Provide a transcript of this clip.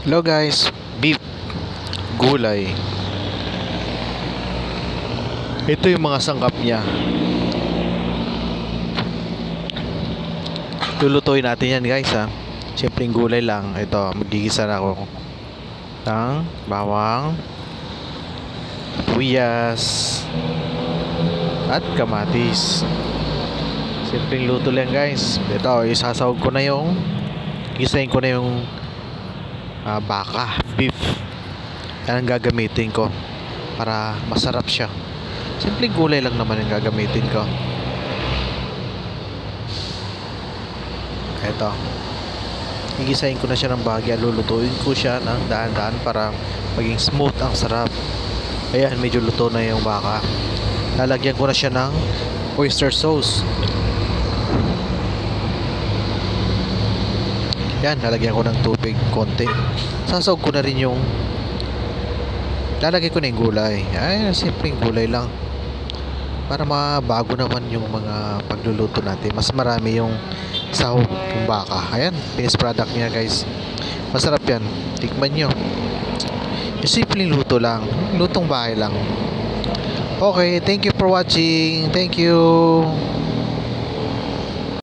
Hello guys, beef, gulay. Ito yung mga sangkap niya. Lulutuin natin yan guys ha. Simpleng gulay lang. Ito, magigisa na ako ng bawang, sibuyas, at kamatis. Simpleng luto lang guys. Ito, isasawag ko na yung gisahin ko na yung baka, beef. Yan ang gagamitin ko para masarap siya. Simpleng gulay lang naman yung gagamitin ko. Ito, gigisahin ko na siya ng bahagya. Lulutuin ko siya ng daan-daan para maging smooth ang sarap. Ayan, medyo luto na yung baka. Lalagyan ko na siya ng oyster sauce. Yan, lalagyan ko ng tubig konti. Sasawag ko na rin yung lalagay ko na yung gulay. Ay, simpleng gulay lang para mabago naman yung mga pagluluto natin. Mas marami yung sahog yung baka. Ayan, finished product niya guys. Masarap yan, tikman nyo. Yung simpleng luto lang, lutong bahay lang. Okay, thank you for watching. Thank you.